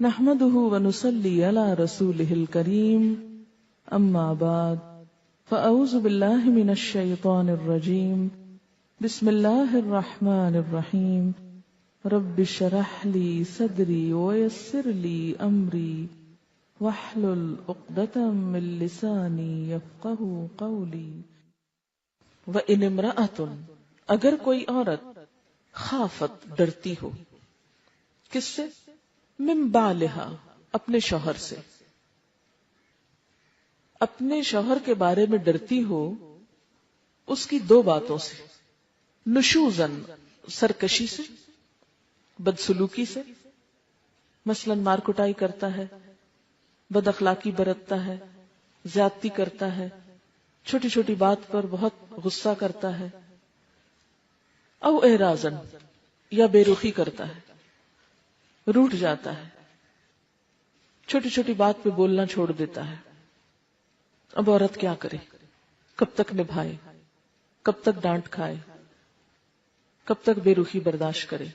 نحمده ونصلي على رسوله الكريم اما بعد فاعوذ بالله من الشيطان الرجيم بسم الله الرحمن الرحيم رب اشرح لي صدري ويسر لي امري واحلل عقدة من لساني يفقهوا قولي وان امرأة اگر کوئی عورت خافت ڈرتی ہو، کس سے؟ من بالہا، اپنے شوہر سے، اپنے شوہر کے بارے میں ڈرتی ہو اس کی دو باتوں سے، نشوزن، سرکشی سے، بدسلوکی سے، مثلا مار کٹائی کرتا ہے، بد اخلاقی برتتا ہے، زیادتی کرتا ہے، چھوٹی چھوٹی بات پر بہت غصہ کرتا ہے، او اعراضن، یا بے رخی کرتا ہے، روٹھ جاتا ہے، چھوٹی چھوٹی بات پہ بولنا چھوڑ دیتا ہے۔ اب عورت کیا کرے؟ کب تک نبھائے؟ کب تک ڈانٹ کھائے؟ کب تک بے رخی برداشت کرے؟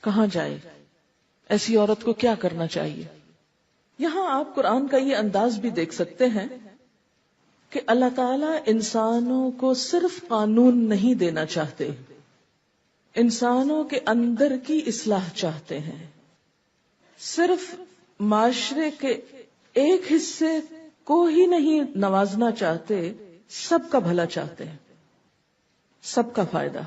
کہاں جائے؟ ایسی عورت کو کیا کرنا چاہیے؟ یہاں آپ قرآن کا یہ انداز بھی دیکھ سکتے ہیں کہ اللہ تعالیٰ انسانوں کو صرف قانون نہیں دینا چاہتے، انسانوں کے اندر کی اصلاح چاہتے ہیں۔ صرف معاشرے کے ایک حصے کو ہی نہیں نوازنا چاہتے، سب کا بھلا چاہتے ہیں، سب کا فائدہ،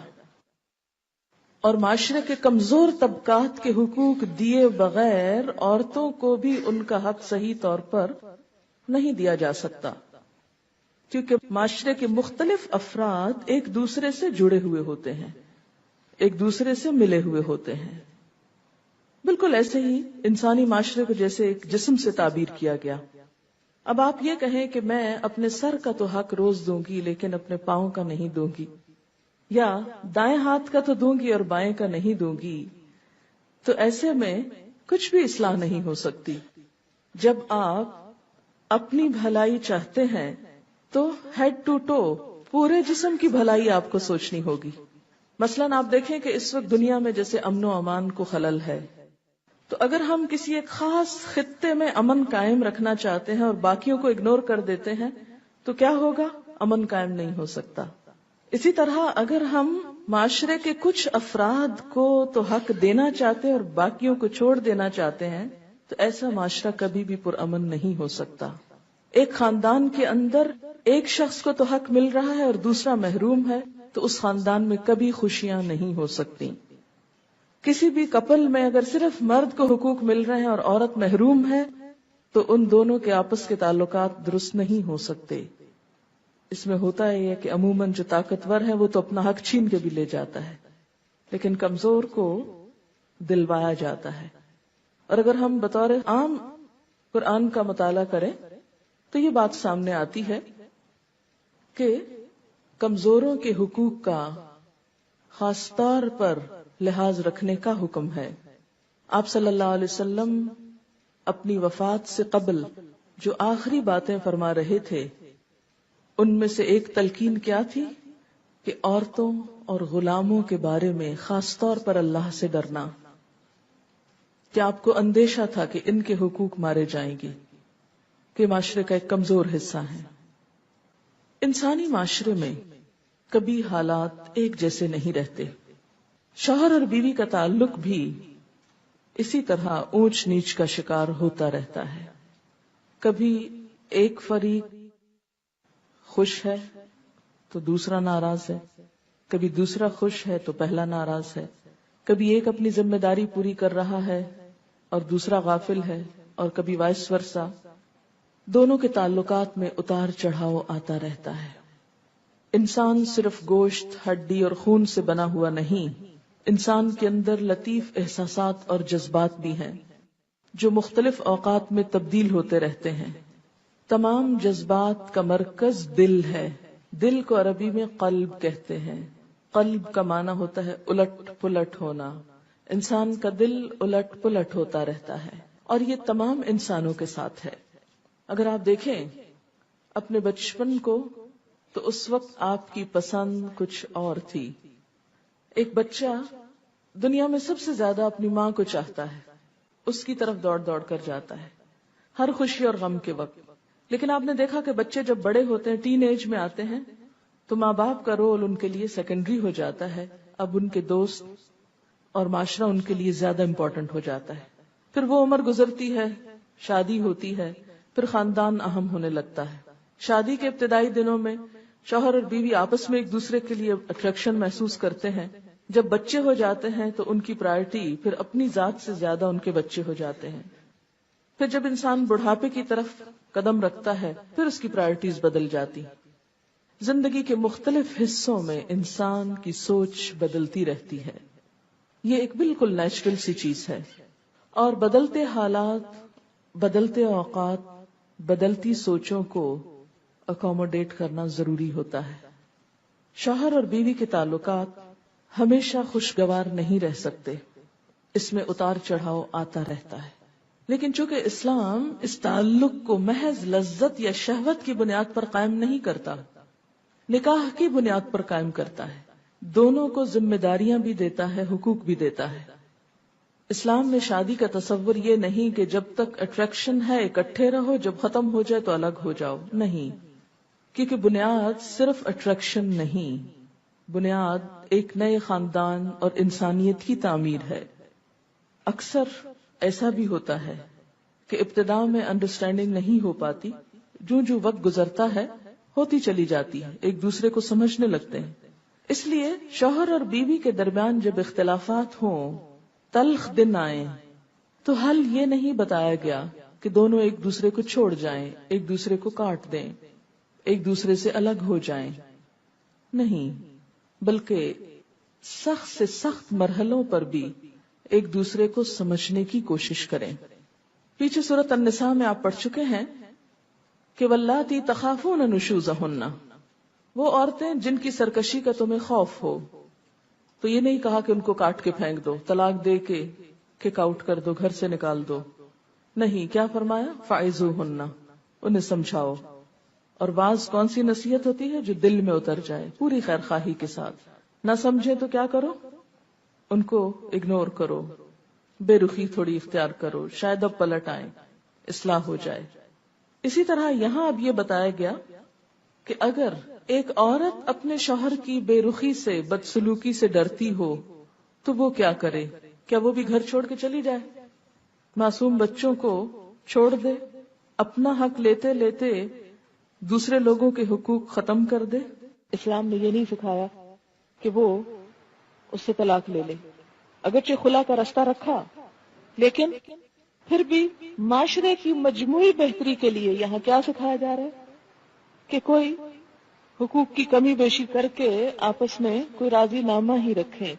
اور معاشرے کے کمزور طبقات کے حقوق دیے بغیر عورتوں کو بھی ان کا حق صحیح طور پر نہیں دیا جا سکتا، کیونکہ معاشرے کے مختلف افراد ایک دوسرے سے جڑے ہوئے ہوتے ہیں، ایک دوسرے سے ملے ہوئے ہوتے ہیں۔ بالکل ایسے ہی انسانی معاشرے کو جیسے ایک جسم سے تعبیر کیا گیا۔ اب آپ یہ کہیں کہ میں اپنے سر کا تو حق روز دوں گی لیکن اپنے پاؤں کا نہیں دوں گی، یا دائیں ہاتھ کا تو دوں گی اور بائیں کا نہیں دوں گی، تو ایسے میں کچھ بھی اصلاح نہیں ہو سکتی۔ جب آپ اپنی بھلائی چاہتے ہیں تو ہیڈ ٹو ٹو پورے جسم کی بھلائی آپ کو سوچنی ہوگی۔ مثلاً آپ دیکھیں کہ اس وقت دنیا میں جیسے امن و امان کو خلل ہے، تو اگر ہم کسی ایک خاص خطے میں امن قائم رکھنا چاہتے ہیں اور باقیوں کو اگنور کر دیتے ہیں تو کیا ہوگا؟ امن قائم نہیں ہو سکتا۔ اسی طرح اگر ہم معاشرے کے کچھ افراد کو تو حق دینا چاہتے ہیں اور باقیوں کو چھوڑ دینا چاہتے ہیں تو ایسا معاشرہ کبھی بھی پرامن نہیں ہو سکتا۔ ایک خاندان کے اندر ایک شخص کو تو حق مل رہا ہے اور دوسرا محروم ہے تو اس خاندان میں کبھی خوشیاں نہیں ہو سکتی۔ کسی بھی کپل میں اگر صرف مرد کو حقوق مل رہے ہیں اور عورت محروم ہے تو ان دونوں کے آپس کے تعلقات درست نہیں ہو سکتے۔ اس میں ہوتا ہے کہ عموماً جو طاقتور ہے وہ تو اپنا حق چھین کے بھی لے جاتا ہے، لیکن کمزور کو دلوایا جاتا ہے۔ اور اگر ہم بطور عام قرآن کا مطالعہ کریں تو یہ بات سامنے آتی ہے کہ کمزوروں کے حقوق کا خاص طور پر لحاظ رکھنے کا حکم ہے۔ آپ صلی اللہ علیہ وسلم اپنی وفات سے قبل جو آخری باتیں فرما رہے تھے ان میں سے ایک تلقین کیا تھی کہ عورتوں اور غلاموں کے بارے میں خاص طور پر اللہ سے ڈرنا، کہ آپ کو اندیشہ تھا کہ ان کے حقوق مارے جائیں گے، کہ معاشرے کا ایک کمزور حصہ ہے۔ انسانی معاشرے میں کبھی حالات ایک جیسے نہیں رہتے، شوہر اور بیوی کا تعلق بھی اسی طرح اونچ نیچ کا شکار ہوتا رہتا ہے۔ کبھی ایک فریق خوش ہے تو دوسرا ناراض ہے، کبھی دوسرا خوش ہے تو پہلا ناراض ہے، کبھی ایک اپنی ذمہ داری پوری کر رہا ہے اور دوسرا غافل ہے، اور کبھی وائس ورثہ۔ دونوں کے تعلقات میں اتار چڑھاؤ آتا رہتا ہے۔ انسان صرف گوشت، ہڈی اور خون سے بنا ہوا نہیں، انسان کے اندر لطیف احساسات اور جذبات بھی ہیں جو مختلف اوقات میں تبدیل ہوتے رہتے ہیں۔ تمام جذبات کا مرکز دل ہے۔ دل کو عربی میں قلب کہتے ہیں۔ قلب کا معنی ہوتا ہے الٹ پلٹ ہونا۔ انسان کا دل الٹ پلٹ ہوتا رہتا ہے، اور یہ تمام انسانوں کے ساتھ ہے۔ اگر آپ دیکھیں اپنے بچپن کو تو اس وقت آپ کی پسند کچھ اور تھی۔ ایک بچہ دنیا میں سب سے زیادہ اپنی ماں کو چاہتا ہے، اس کی طرف دوڑ دوڑ کر جاتا ہے ہر خوشی اور غم کے وقت. لیکن آپ نے دیکھا کہ بچے جب بڑے ہوتے ہیں، ٹین ایج میں آتے ہیں، تو ماں باپ کا رول ان کے لیے سیکنڈری ہو جاتا ہے. اب ان کے دوست اور معاشرہ ان کے لیے زیادہ امپورٹنٹ ہو جاتا ہے. پھر وہ عمر گزرتی ہے، شادی ہوتی ہے، پھر خاندان اہم ہونے لگتا ہے. شادی کے ابتدائی دنوں میں شوہر اور بیوی آپس میں ایک دوسرے کے لیے اٹریکشن محسوس کرتے ہیں. جب بچے ہو جاتے ہیں تو ان کی پرائرٹی پھر اپنی ذات سے زیادہ ان کے بچے ہو جاتے ہیں. پھر جب انسان بڑھاپے کی طرف قدم رکھتا ہے پھر اس کی پرائرٹیز بدل جاتی. زندگی کے مختلف حصوں میں انسان کی سوچ بدلتی رہتی ہے. یہ ایک بالکل نیچرل سی چیز ہے، اور بدلتے حالات، بدلتے اوقات، بدلتی سوچوں کو اکوموڈیٹ کرنا ضروری ہوتا ہے. شوہر اور بیوی کے تعلقات ہمیشہ خوشگوار نہیں رہ سکتے، اس میں اتار چڑھاؤ آتا رہتا ہے. لیکن چونکہ اسلام اس تعلق کو محض لذت یا شہوت کی بنیاد پر قائم نہیں کرتا، نکاح کی بنیاد پر قائم کرتا ہے. دونوں کو ذمہ داریاں بھی دیتا ہے، حقوق بھی دیتا ہے. اسلام میں شادی کا تصور یہ نہیں کہ جب تک اٹریکشن ہے اکٹھے رہو، جب ختم ہو جائے تو الگ ہو جاؤ. نہیں، کیونکہ بنیاد صرف اٹریکشن نہیں، بنیاد ایک نئے خاندان اور انسانیت کی تعمیر ہے. اکثر ایسا بھی ہوتا ہے کہ ابتدا میں انڈرسٹینڈنگ نہیں ہو پاتی، جو وقت گزرتا ہے ہوتی چلی جاتی ہے، ایک دوسرے کو سمجھنے لگتے ہیں. اس لیے شوہر اور بیوی کے درمیان جب اختلافات ہوں، تلخ دن آئیں، تو حل یہ نہیں بتایا گیا کہ دونوں ایک دوسرے کو چھوڑ جائیں، ایک دوسرے کو کاٹ دیں، ایک دوسرے سے الگ ہو جائیں. نہیں، بلکہ سخت سے سخت مرحلوں پر بھی ایک دوسرے کو سمجھنے کی کوشش کریں. پیچھے سورۃ النساء میں آپ پڑھ چکے ہیں کہ واللاتی تخافون نشوزہن، وہ عورتیں جن کی سرکشی کا تمہیں خوف ہو. تو یہ نہیں کہا کہ ان کو کاٹ کے پھینک دو، طلاق دے کے کک آؤٹ کر دو، گھر سے نکال دو. نہیں، کیا فرمایا؟ فعظوہن، انہیں سمجھاؤ. اور بعض کون سی نصیحت ہوتی ہے؟ جو دل میں اتر جائے پوری خیر خواہی کے ساتھ. نہ سمجھے تو کیا کرو؟ ان کو اگنور کرو، بے رخی تھوڑی اختیار کرو، شاید اب پلٹ آئیں، اصلاح ہو جائے. اسی طرح یہاں اب یہ بتایا گیا کہ اگر ایک عورت اپنے شوہر کی بے رخی سے، بدسلوکی سے ڈرتی ہو تو وہ کیا کرے؟ کیا وہ بھی گھر چھوڑ کے چلی جائے، معصوم بچوں کو چھوڑ دے، اپنا حق لیتے لیتے دوسرے لوگوں کے حقوق ختم کر دے؟ اسلام نے یہ نہیں سکھایا کہ وہ اس سے طلاق لے لے. اگرچہ خلا کا راستہ رکھا، لیکن پھر بھی معاشرے کی مجموعی بہتری کے لیے یہاں کیا سکھایا جا رہا ہے کہ کوئی حقوق کی کمی بیشی کر کے آپس میں کوئی راضی نامہ ہی رکھیں.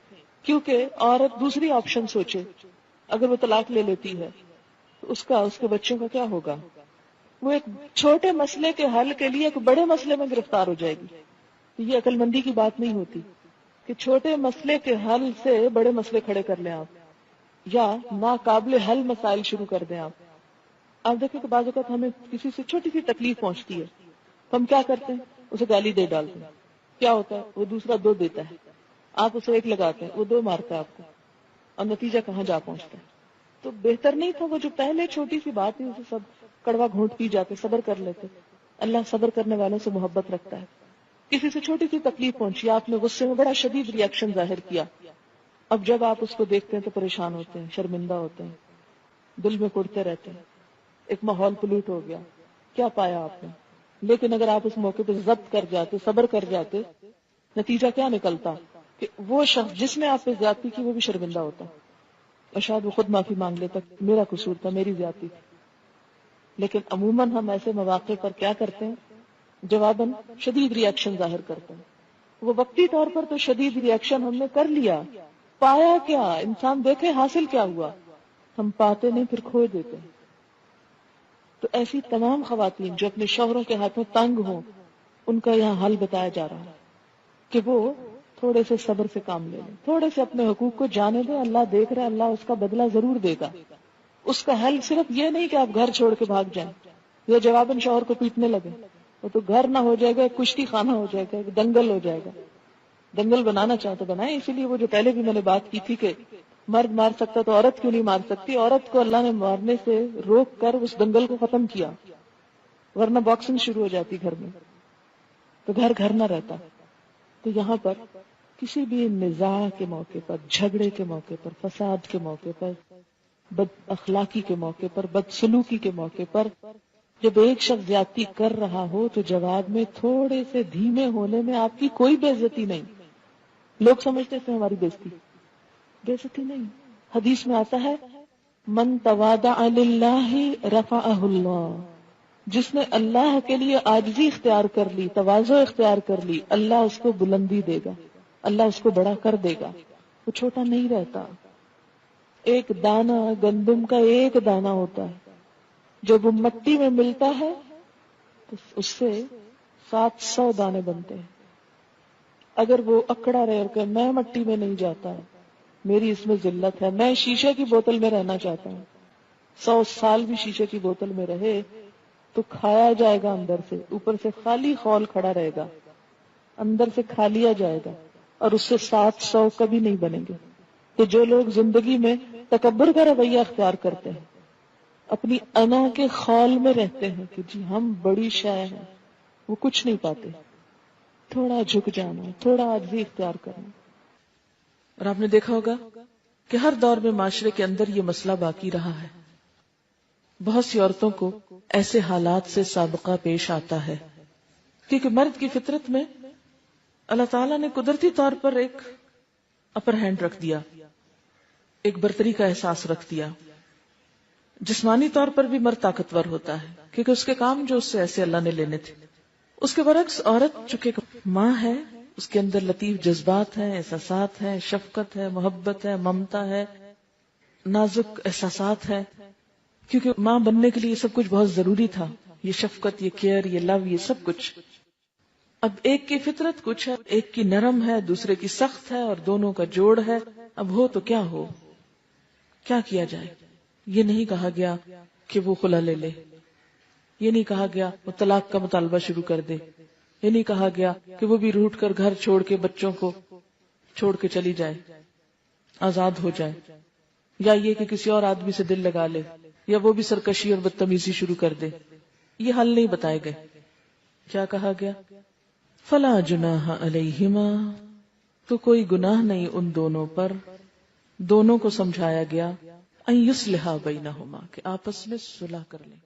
کیونکہ عورت دوسری آپشن سوچے، اگر وہ طلاق لے لیتی ہے تو اس کے بچوں کا کیا ہوگا؟ وہ ایک چھوٹے مسئلے کے حل کے لیے ایک بڑے مسئلے میں گرفتار ہو جائے گی. یہ عقل مندی کی بات نہیں ہوتی کہ چھوٹے مسئلے کے حل سے بڑے مسئلے کھڑے کر لیں آپ، یا ناقابل حل مسائل شروع کر دیں آپ. آپ دیکھیں کہ بعض اوقات ہمیں کسی سے چھوٹی سی تکلیف پہنچتی ہے تو ہم کیا کرتے ہیں؟ اسے گالی دے ڈالتے ہیں. کیا ہوتا ہے؟ وہ دوسرا 2 دیتا ہے، آپ اسے 1 لگاتے ہیں، وہ 2 مارتا ہے آپ کو، اور نتیجہ کہاں جا پہنچتا ہے. تو بہتر نہیں تھا وہ جو پہلے چھوٹی سی بات ہے اسے سب کڑوا گھونٹ پی جاتے، صبر کر لیتے. اللہ صبر کرنے والوں سے محبت رکھتا ہے. کسی سے چھوٹی سی تکلیف پہنچی، آپ نے غصے میں بڑا شدید ری ایکشن ظاہر کیا. اب جب آپ اس کو دیکھتے ہیں تو پریشان ہوتے ہیں، شرمندہ ہوتے ہیں، دل میں کڑتے رہتے ہیں، ایک ماحول پلوٹ ہو گیا. کیا پایا آپ نے؟ لیکن اگر آپ اس موقع پہ ضبط کر جاتے، صبر کر جاتے، نتیجہ کیا نکلتا کہ وہ شخص جس نے آپ پہ زیادتی کی وہ بھی شرمندہ ہوتا، اور شاید وہ خود معافی مانگ لیتا، میرا قصور تھا، میری زیادتی تھی. لیکن عموماً ہم ایسے مواقع پر کیا کرتے ہیں؟ جواباً شدید ری ایکشن ظاہر کرتے ہیں. وہ وقتی طور پر تو شدید ری ایکشن ہم نے کر لیا، پایا کیا؟ انسان دیکھے حاصل کیا ہوا، ہم پاتے نہیں پھر کھو دیتے ہیں. تو ایسی تمام خواتین جو اپنے شوہروں کے ہاتھوں تنگ ہوں، ان کا یہاں حل بتایا جا رہا ہے کہ وہ تھوڑے سے صبر سے کام لے لیں، تھوڑے سے اپنے حقوق کو جانے دیں. اللہ دیکھ رہا ہے، اللہ اس کا بدلہ ضرور دے گا. اس کا حل صرف یہ نہیں کہ آپ گھر چھوڑ کے بھاگ جائیں یا جواباً شوہر کو پیٹنے لگے. وہ تو گھر نہ ہو جائے گا، ایک کشتی خانہ ہو جائے گا، ایک دنگل ہو جائے گا. دنگل بنانا چاہے تو بنائیں. اسی لیے وہ جو پہلے بھی میں نے بات کی تھی کہ مرد مار سکتا تو عورت کیوں نہیں مار سکتی؟ عورت کو اللہ نے مارنے سے روک کر اس دنگل کو ختم کیا، ورنہ باکسنگ شروع ہو جاتی گھر میں تو گھر گھر نہ رہتا۔ تو یہاں پر کسی بھی نزاع کے موقع پر، جھگڑے کے موقع پر، فساد کے موقع پر، بد اخلاقی کے موقع پر، بد سلوکی کے موقع پر جب ایک شخص زیادتی کر رہا ہو تو جواب میں تھوڑے سے دھیمے ہونے میں آپ کی کوئی بے عزتی نہیں۔ لوگ سمجھتے تھے ہماری بے عزتی نہیں۔ حدیث میں آتا ہے من تواضع للہ رفعہ اللہ، جس نے اللہ کے لیے عاجزی اختیار کر لی، تواضع اختیار کر لی، اللہ اس کو بلندی دے گا، اللہ اس کو بڑا کر دے گا، وہ چھوٹا نہیں رہتا۔ ایک دانہ گندم کا ایک دانہ ہوتا ہے، جب وہ مٹی میں ملتا ہے تو اس سے 700 دانے بنتے ہیں۔ اگر وہ اکڑا رہ کر میں مٹی میں نہیں جاتا، میری اس میں ذلت ہے، میں شیشے کی بوتل میں رہنا چاہتا ہوں، 100 سال بھی شیشے کی بوتل میں رہے تو کھایا جائے گا اندر سے، اوپر سے خالی خول کھڑا رہے گا، اندر سے کھا لیا جائے گا، اور اس سے 700 کبھی نہیں بنیں گے۔ تو جو لوگ زندگی میں تکبر کا رویہ اختیار کرتے ہیں، اپنی انا کے خول میں رہتے ہیں کہ جی ہم بڑی شے ہیں، وہ کچھ نہیں پاتے۔ تھوڑا جھک جانا، تھوڑا عاجزی اختیار کرنا۔ اور آپ نے دیکھا ہوگا کہ ہر دور میں معاشرے کے اندر یہ مسئلہ باقی رہا ہے، بہت سی عورتوں کو ایسے حالات سے سابقہ پیش آتا ہے کیونکہ مرد کی فطرت میں اللہ تعالیٰ نے قدرتی طور پر ایک اپر ہینڈ رکھ دیا، ایک برتری کا احساس رکھ دیا۔ جسمانی طور پر بھی مرد طاقتور ہوتا ہے کیونکہ اس کے کام جو اس سے ایسے اللہ نے لینے تھے۔ اس کے برعکس عورت چونکہ ماں ہے، اس کے اندر لطیف جذبات ہیں، احساسات ہیں، شفقت ہے، محبت ہے، ممتا ہے، نازک احساسات ہے، کیونکہ ماں بننے کے لیے یہ سب کچھ بہت ضروری تھا، یہ شفقت، یہ کیئر، یہ لو، یہ سب کچھ۔ اب ایک کی فطرت کچھ ہے، ایک کی نرم ہے، دوسرے کی سخت ہے، اور دونوں کا جوڑ ہے۔ اب ہو تو کیا ہو، کیا کیا جائے؟ یہ نہیں کہا گیا کہ وہ خلا لے لے، یہ نہیں کہا گیا وہ طلاق کا مطالبہ شروع کر دے، یہ نہیں کہا گیا کہ وہ بھی روٹ کر گھر چھوڑ کے بچوں کو چھوڑ کے چلی جائے، آزاد ہو جائے، یا یہ کہ کسی اور آدمی سے دل لگا لے، یا وہ بھی سرکشی اور بدتمیزی شروع کر دے۔ یہ حل نہیں بتائے گئے۔ کیا کہا گیا؟ فلا جناح علیہما، تو کوئی گناہ نہیں ان دونوں پر، دونوں کو سمجھایا گیا ان یصلحا بینہما، کہ آپس میں صلح کر لیں۔